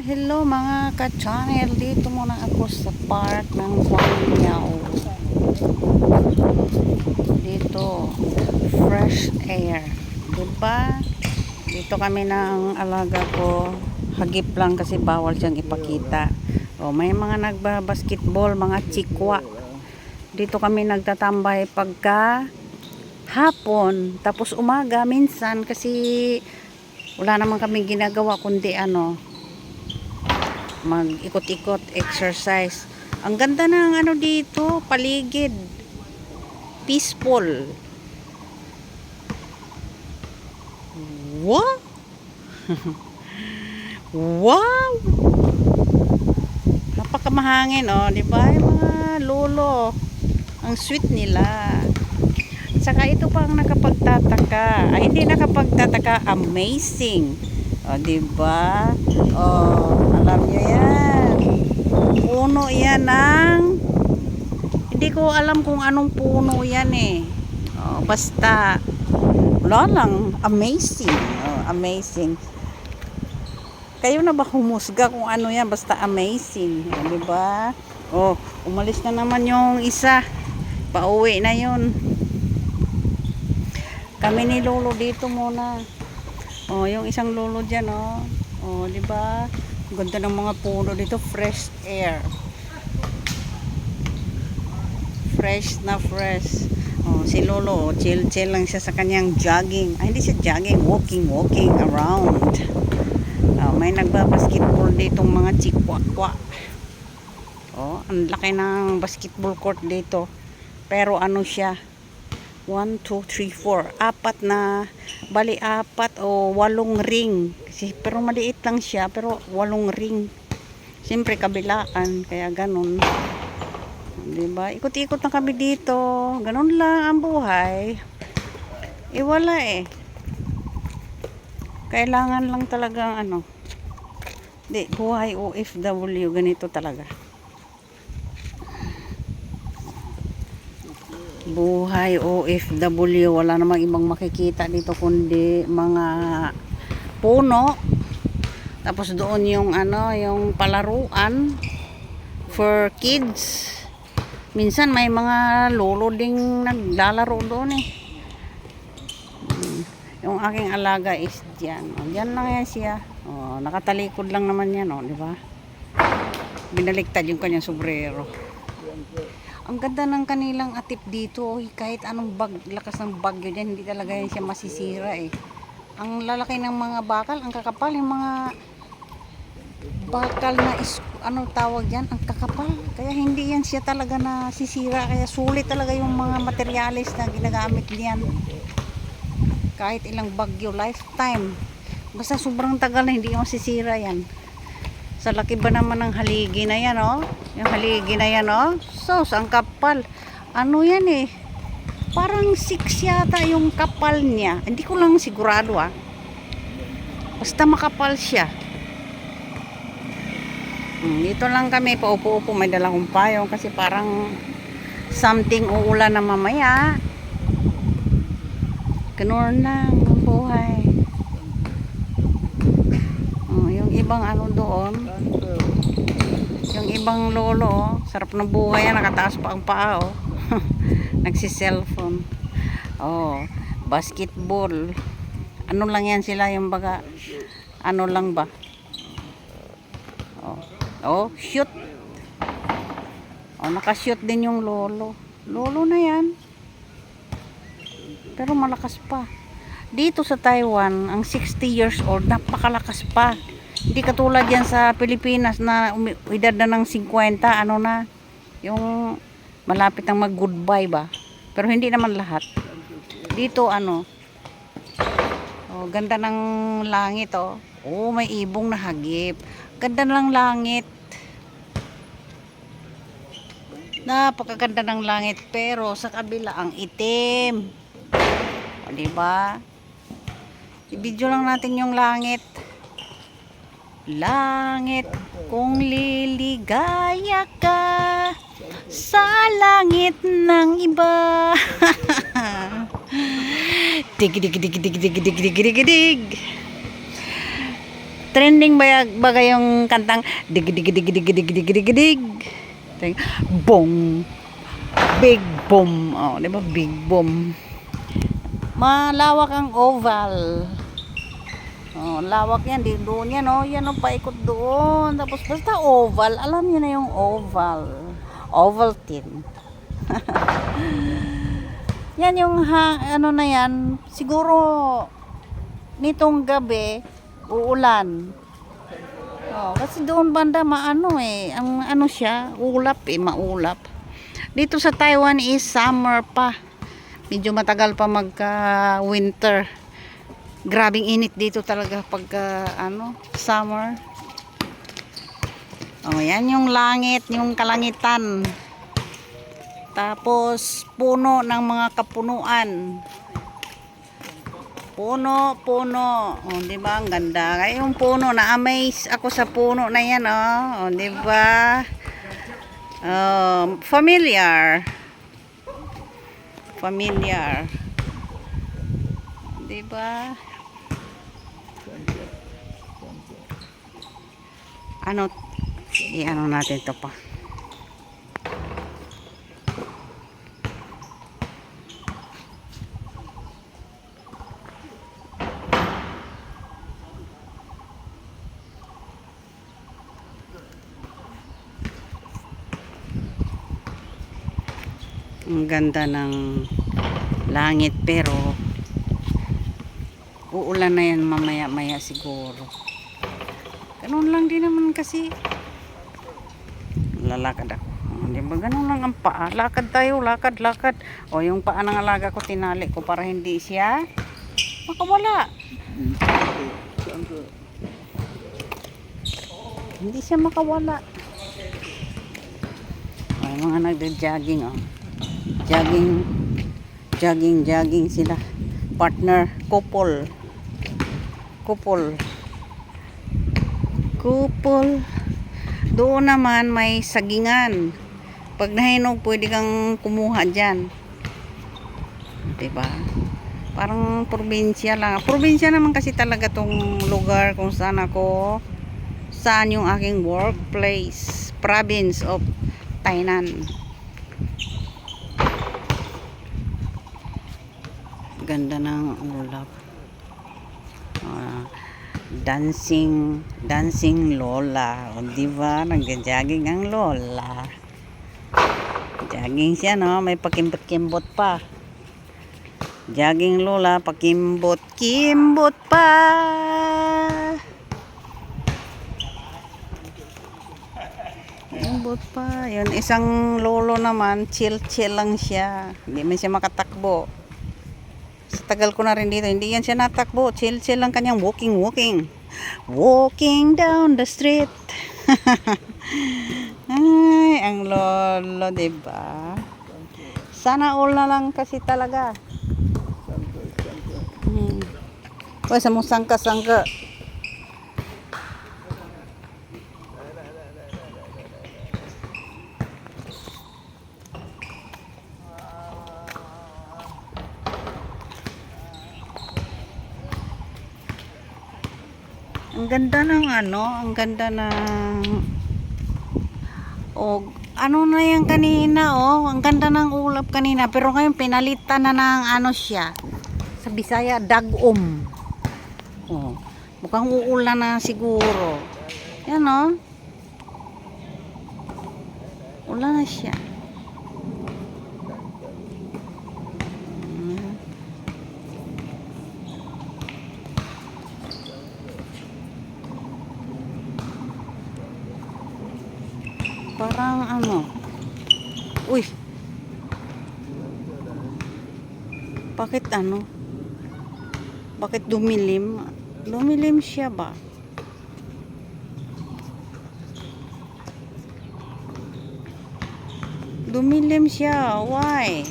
Hello mga ka-channel, dito muna ako sa park ng Guangmiao. Dito, fresh air, diba? Dito kami ng alaga ko, hagip lang kasi bawal siyang ipakita. O, may mga nagba-basketball, mga chikwa. Dito kami nagtatambay pagka hapon, tapos umaga minsan kasi wala naman kaming ginagawa kundi mag-ikot-ikot, exercise. Ang ganda ng dito, paligid. Peaceful. Wow! Wow! Napakamahangin, di ba? Yung mga lolo. Ang sweet nila. Saka ito pa ang nakapagtataka. Ay, hindi nakapagtataka, amazing. Di ba? Alam niyo yan. Puno yan ng hindi ko alam kung anong puno yan eh. Basta wala lang, amazing. Amazing. Kayo na ba humusga kung ano yan? Basta amazing. Di ba? Umalis na naman yung isa. Pauwi na yun. Kami ni Lolo dito muna. Yung isang lolo dyan, di ba? Ganda ng mga puno dito, fresh air. Fresh na fresh. Si Lolo, chill lang siya sa kanyang jogging. Hindi siya jogging, walking around. May nagba-basketball ditong mga chikwa-kwa. Ang laki ng basketball court dito. Pero siya? 1, 2, 3, 4. Bali 4 o 8 ring. Pero maliit lang siya, pero 8 ring. Siyempre kabilaan, kaya ganun. Diba? Ikot-ikot na kami dito. Ganun lang ang buhay. Wala eh. Kailangan lang talagang buhay OFW, ganito talaga. Buhay OFW, wala namang ibang makikita dito kundi mga puno. Tapos doon yung yung palaruan for kids. Minsan may mga lolo ding naglalaro doon eh. Yung aking alaga is diyan. Diyan lang yan siya. Nakatalikod lang naman yan, di ba? Binaliktad yung kanyang sombrero. Ang ganda ng kanilang atip dito. Kahit anong lakas ng bagyo dyan, hindi talaga yan siya masisira eh. Ang lalaki ng mga bakal, ang kakapal. Yung mga bakal na tawag dyan? Ang kakapal. Kaya hindi yan siya talaga nasisira. Kaya sulit talaga yung mga materialis na ginagamit niyan. Kahit ilang bagyo, lifetime. Basta sobrang tagal na hindi yung masisira yan. Sa laki ba naman ng haligi na yan, Yung haligi na yan, Sos, ang kapal. Yan eh. Parang 6 yata yung kapal niya. Hindi ko lang sigurado, Basta makapal siya. Dito lang kami, paupo-upo. May dala kong payong kasi parang something uulan na mamaya. Ganun lang ang buhay. Yung ibang doon, yung ibang lolo, sarap ng buhay yan, nakataas pa ang paa, nagsi-cellphone. Basketball. Lang yan sila, yung baga, lang ba? Shoot. Nakashoot din yung lolo. Lolo na yan. Pero malakas pa. Dito sa Taiwan, ang 60 years old, napakalakas pa. Hindi katulad yan sa Pilipinas na edad na ng 50, yung malapit ng mag-goodbye ba. Pero hindi naman lahat. Dito ganda ng langit, may ibong na hagip. Ganda ng langit. Napakaganda ng langit, pero sa kabila ang itim. Diba? I-video lang natin yung langit. Langit, kung liligaya ka sa langit ng iba. Dig dig dig dig dig dig dig dig dig. Trending bagay yung kantang dig dig dig dig dig dig dig dig. Boom. Big boom. Oh, 'di ba? Big boom. Malawak ang oval. Oh, lawak yan. Di doon yan, oh. Yan, oh, paikot doon. Tapos, basta oval. Alam niyo na yung oval. Ovaltine. Yan yung, ano na yan. Siguro, nitong gabi, uulan. Oh, kasi doon banda, maano eh. Ang ano siya, ulap eh, maulap. Dito sa Taiwan is summer pa. Medyo matagal pa magka-winter. Grabing init dito talaga pagka summer. Oh, yan yung langit, yung kalangitan. Tapos puno ng mga kapunuan. Puno. Oh, 'di ba? Ang ganda. Kaya yung puno, na-amaze ako sa puno na 'yan, oh. Oh, 'di ba? Familiar. 'Di ba? Ano natin to pa. Ang ganda ng langit pero uulan na yan mamaya-maya siguro. Ganun lang din naman kasi. Lalakad ako. Hindi ba ganun lang ang paa? Lakad tayo, lakad. O yung paa ng alaga ko tinali ko para hindi siya makawala. Hindi siya makawala. Ay, mga nagde-jogging, oh. Jogging sila. Partner, couple. Doon naman may sagingan. Pag nahinog, pwede kang kumuha dyan. Diba? Parang probinsya lang. Probinsya naman kasi talaga tong lugar kung saan yung aking workplace. Province of Tainan. Ganda ng ulap. Dancing lola. O, diba? Nag-jogging ang lola. Jogging siya, no? May pakimbot-kimbot pa. Jogging lola, pakimbot-kimbot pa. Kimbot pa. Yun, isang lolo naman, chill lang siya. Hindi man siya makatakbo. Sa tagal ko na rin dito, hindi yan siya natakbo. Chill lang kanyang walking down the street. Ay, ang lolo, diba? Sana all na lang kasi talaga. Pwede sa mong sangka. Ang ganda ng ano na yan kanina, ang ganda ng ulap kanina, pero ngayon pinalitan na ng siya sa Bisaya, dagom. Mukhang uulan na siguro yan, ulan na siya. Parang uy, bakit dumilim siya ba? Dumilim siya, why?